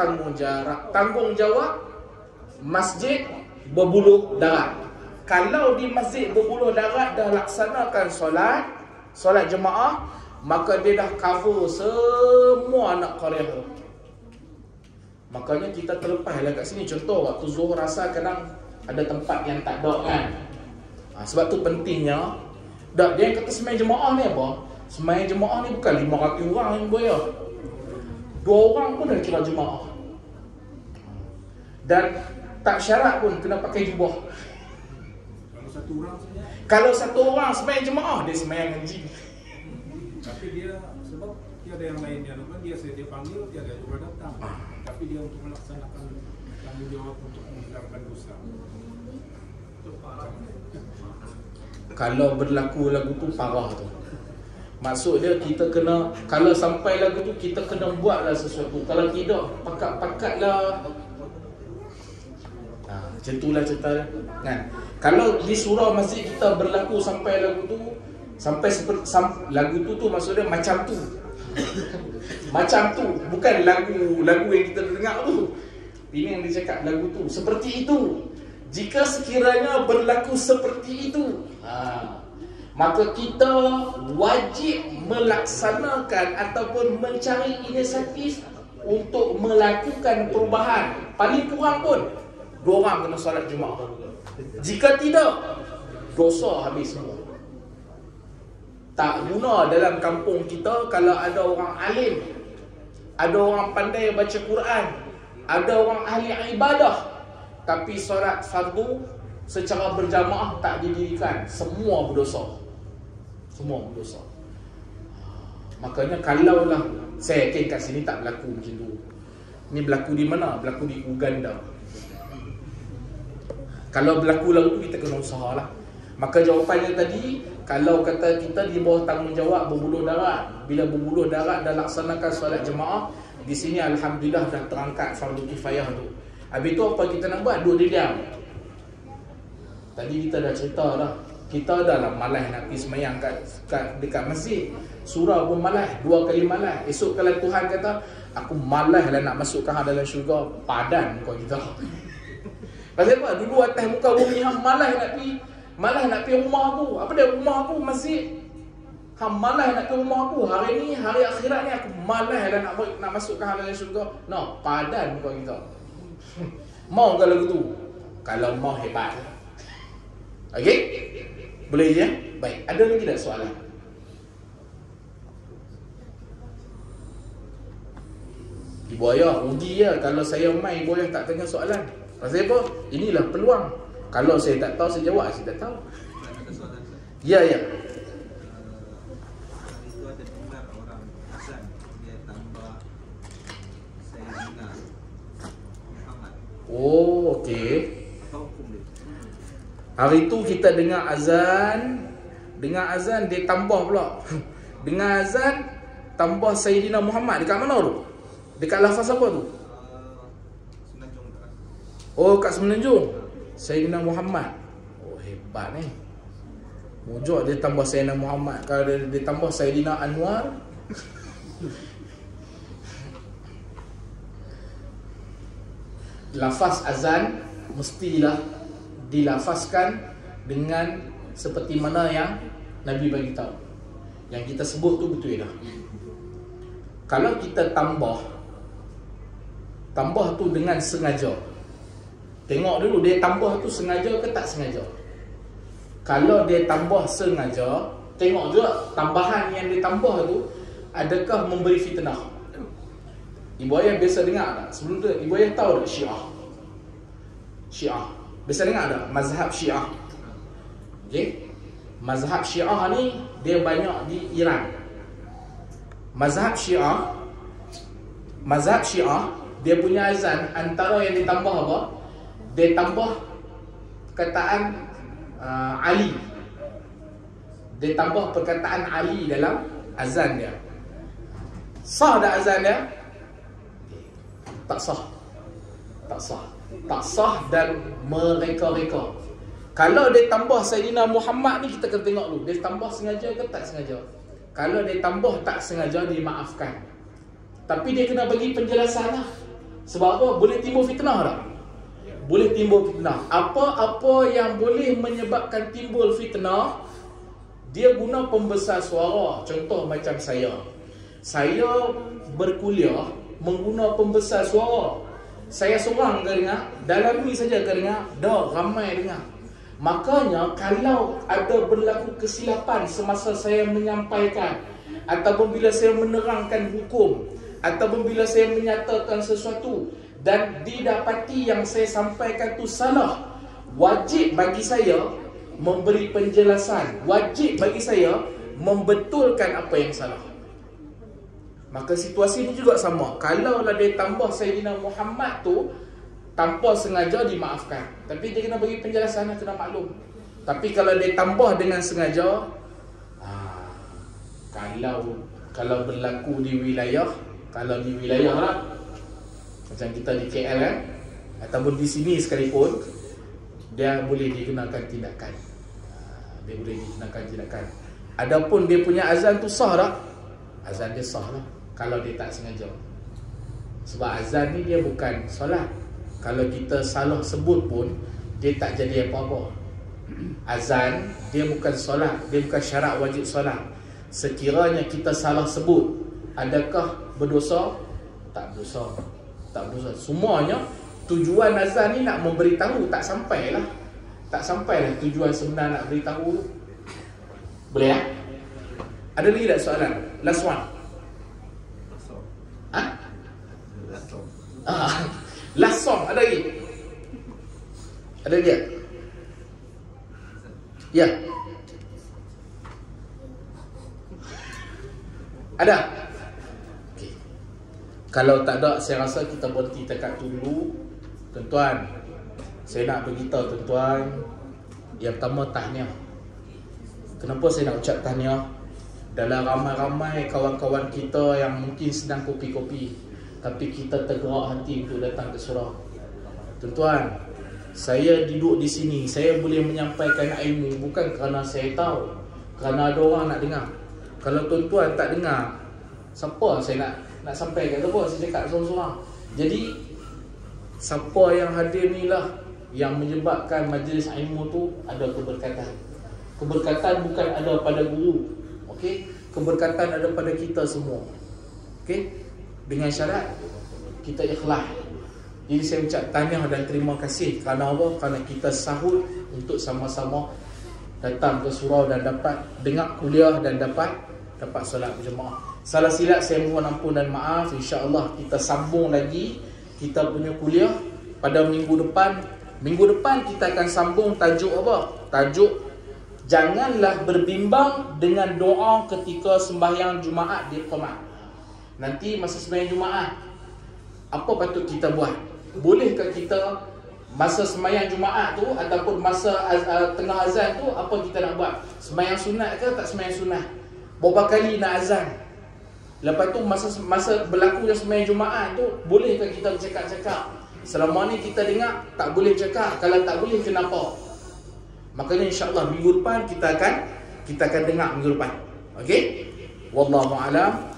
Masjid berbuluh darat. Kalau di Masjid berbuluh darat dah laksanakan solat jemaah, maka dia dah cover semua anak qaryah tu. Makanya kita terlepaslah kat sini. Contoh waktu Zuhur rasa kadang ada tempat yang tak ada kan. Sebab tu pentingnya dia kata sembahyang jemaah ni apa? Sembahyang jemaah ni bukan 500 orang yang bayar. 2 orang pun dah kira jemaah. Dan tak syarat pun kena pakai jubah. Kalau satu orang sembahyang jemaah, dia sembahyang ngaji. Tapi dia sebab tiada yang lain dia panggil, tiada juga datang. Tapi dia untuk melaksanakan tanggungjawab untuk menghilangkan dosa. Kalau berlaku lagu tu parah tu. Maksud dia kita kena, kalau sampai lagu tu kita kena buatlah sesuatu. Kalau tidak, pakat-pakatlah. Macam itulah cerita kan. Kalau di surau masjid kita berlaku sampai lagu tu, lagu tu maksud dia macam tu. Macam tu, bukan lagu yang kita dengar tu. Ini yang dia cakap lagu tu seperti itu. Jika sekiranya berlaku seperti itu, maka kita wajib melaksanakan ataupun mencari inisiatif untuk melakukan perubahan. Paling kurang pun 2 orang kena solat Jumaat. Jika tidak, dosa habis semua. Tak guna dalam kampung kita kalau ada orang alim, ada orang pandai baca Quran, ada orang ahli ibadah, tapi solat fardu secara berjamaah tak didirikan, semua berdosa. Semua berdosa. Makanya kalaulah, saya yakin kat sini tak berlaku macam tu. Ni berlaku di mana? Berlaku di Uganda. Kalau berlaku lalu tu kita kena usahalah. Maka jawapannya tadi, kalau kata kita di bawah tanggungjawab berbuluh darat, bila berbuluh darat dah laksanakan solat jemaah, di sini alhamdulillah dah terangkat fardu kifayah tu. Habis tu apa kita nak buat? Duduk diam. Tadi kita dah cerita dah. Kita dah lah malas nak pergi semayang dekat masjid. Surau pun malas, 2 kali malas. Esok kalau Tuhan kata, aku malas lah nak masukkan hang dalam syurga, padan kau kita. Pasal apa? Dulu atas muka bumi hang malas nak pergi rumah aku. Apa dia rumah aku? Masjid. Hang malas nak ke rumah aku. Hari ni, hari akhirat ni aku malas lah nak masukkan hang dalam syurga. No, padan kau kita. Mau kalau gitu? Kalau mau hebat. Okey? Boleh je? Baik, ada lagi tak soalan? Ibu ayah, rugi ya kalau saya main ibu ayah tak tanya soalan. Pasal apa? Inilah peluang. Kalau saya tak tahu, saya jawab. Saya tak tahu. Ada soalan, Ustaz. Ya, ya. Itu ada dengar orang Hasan dia tambah Sayyidina Muhammad. Oh, okey. Apa hukum dia? Hari tu kita dengar azan dia tambah pula. Dengar azan tambah Sayyidina Muhammad. Dekat mana tu? Dekat lafaz apa tu? Semenanjung tak? Oh, kat Semenanjung. Sayyidina Muhammad. Oh, hebat ni. Mujur dia tambah Sayyidina Muhammad. Kalau dia tambah Sayyidina Anwar. Lafaz azan mestilah dilafazkan dengan seperti mana yang Nabi bagi tahu. Yang kita sebut tu betul dah. Kalau kita tambah tu dengan sengaja. Tengok dulu dia tambah tu sengaja ke tak sengaja. Kalau dia tambah sengaja, tengok juga tambahan yang dia tambah tu adakah memberi fitnah. Ibu ayah biasa dengar tak? Sebelum tu ibu ayah tahu tak Syiah? Biasa dengar tak? Mazhab Syiah. Okey? Mazhab Syiah ni dia banyak di Iran. Mazhab Syiah dia punya azan antara yang ditambah apa? Dia tambah perkataan Ali. Dia tambah perkataan Ali dalam azan dia. Sah tak azan dia? Tak sah. Tak sah dan mereka-reka. Kalau dia tambah Sayyidina Muhammad ni, kita kena tengok dulu dia tambah sengaja ke tak sengaja. Kalau dia tambah tak sengaja, dimaafkan. Tapi dia kena bagi penjelasan lah. Sebab apa? Boleh timbul fitnah tak? Boleh timbul fitnah. Apa-apa yang boleh menyebabkan timbul fitnah, dia guna pembesar suara. Contoh macam saya berkuliah mengguna pembesar suara. Saya seorang ke dengar, dalam ni saja ke dengar, dah ramai dengar. Makanya kalau ada berlaku kesilapan semasa saya menyampaikan, ataupun bila saya menerangkan hukum, ataupun bila saya menyatakan sesuatu dan didapati yang saya sampaikan tu salah, wajib bagi saya memberi penjelasan, wajib bagi saya membetulkan apa yang salah. Maka situasi ini juga sama. Kalaulah dia tambah Sayyidina Muhammad tu tanpa sengaja, dimaafkan. Tapi dia kena bagi penjelasan, kena maklum. Tapi kalau dia tambah dengan sengaja, kalau berlaku di wilayah, kalau di wilayah lah, macam kita di KL kan, ataupun di sini sekalipun, dia boleh digunakan tindakan. Adapun dia punya azan tu sah tak? Azan dia sah lah kalau dia tak sengaja. Sebab azan ni dia bukan solat. Kalau kita salah sebut pun, dia tak jadi apa-apa. Azan dia bukan solat, dia bukan syarat wajib solat. Sekiranya kita salah sebut, adakah berdosa? Tak berdosa. Semuanya tujuan azan ni nak memberitahu, tak sampailah tujuan sebenar nak beritahu. Boleh ya? Ada lagi tak soalan? Last one. Last song ada lagi? Ada lagi? Ya. Ada? Okay. Kalau tak ada, saya rasa kita berhenti dekat tu dulu. Tuan-tuan, saya nak beritahu tuan-tuan, yang pertama tahniah. Kenapa saya nak ucap tahniah? Dalam ramai-ramai kawan-kawan kita yang mungkin sedang kopi-kopi, tapi kita tergerak hati untuk datang ke surau. Tuan-tuan, saya duduk di sini, saya boleh menyampaikan ilmu bukan kerana saya tahu, kerana ada orang nak dengar. Kalau tuan-tuan tak dengar, siapa saya nak sampaikan? Apa saya cakap seorang-seorang. Jadi siapa yang hadir ni lah yang menyebabkan majlis ilmu tu ada keberkatan. Keberkatan bukan ada pada guru, okey? Keberkatan ada pada kita semua, okey? Dengan syarat kita ikhlas. Jadi saya ucap tahniah dan terima kasih kerana apa? Kerana kita sahut untuk sama-sama datang ke surau dan dapat dengar kuliah dan dapat solat berjemaah. Salah silap saya mohon ampun dan maaf. InsyaAllah kita sambung lagi kita punya kuliah pada minggu depan. Minggu depan kita akan sambung tajuk apa? Tajuk janganlah berbimbang dengan doa ketika sembahyang Jumaat di Qomat. Nanti masa sembahyang Jumaat, apa patut kita buat? Bolehkah kita masa sembahyang Jumaat tu ataupun masa tengah azan tu apa kita nak buat? Sembahyang sunat ke tak sembahyang sunat? Berapa kali nak azan? Lepas tu masa berlaku yang sembahyang Jumaat tu bolehkah kita bercakap-cakap? Selama ni kita dengar tak boleh cakap. Kalau tak boleh kenapa? Makanya insya-Allah minggu depan kita akan dengar minggu depan. Okey? Wallahu a'lam.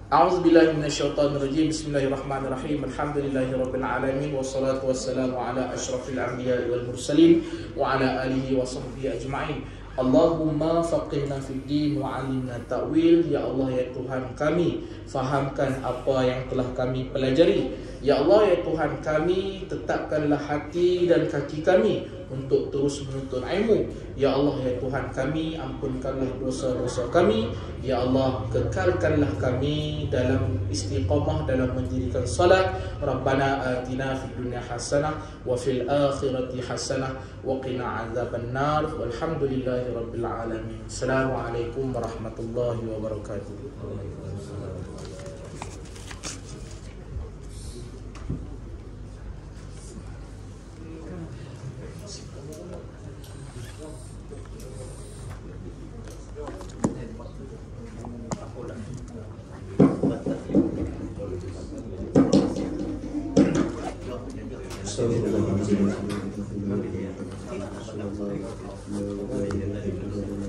A'udzubillahi minasyaitonirrajim. Bismillahirrahmanirrahim. Alhamdulillahirabbil alamin wassalatu wassalamu ala asyrafil anbiya'i wal mursalin wa ala alihi wa sahbihi ajma'in. Allahumma faqihna fid din wa 'allimna ta'wil. Ya Allah ya Tuhan kami, fahamkan apa yang telah kami pelajari. Ya Allah ya Tuhan kami, tetapkanlah hati dan kaki kami untuk terus menuntut ilmu. Ya Allah ya Tuhan kami, ampunkanlah dosa-dosa kami. Ya Allah, kekalkanlah kami dalam istiqamah dalam mendirikan salat. Rabbana atina fid dunya hasanah wa fil akhirati hasanah wa qina azaban nar. Walhamdulillahi rabbil alamin. Assalamualaikum warahmatullahi wabarakatuh. Assalamualaikum warahmatullahi wabarakatuh.